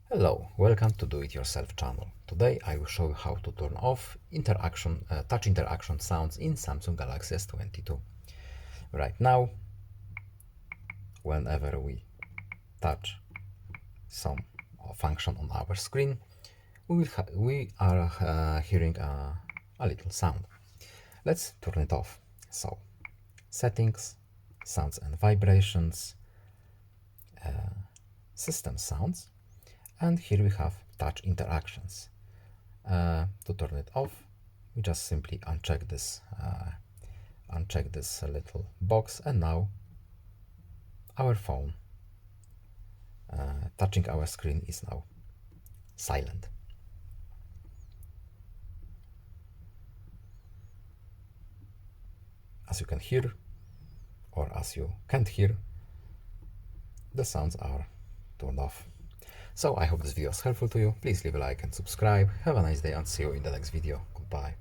Hello, welcome to Do It Yourself channel. Today I will show you how to turn off touch interaction sounds in Samsung Galaxy S22. Right now, whenever we touch some function on our screen, we are hearing a little sound. Let's turn it off. So, settings, sounds and vibrations, system sounds, and here we have touch interactions. To turn it off, we just simply uncheck this little box, and now our phone touching our screen is now silent. As you can hear, or as you can't hear, the sounds are turned off. So I hope this video was helpful to you. Please leave a like and subscribe. Have a nice day and see you in the next video. Goodbye.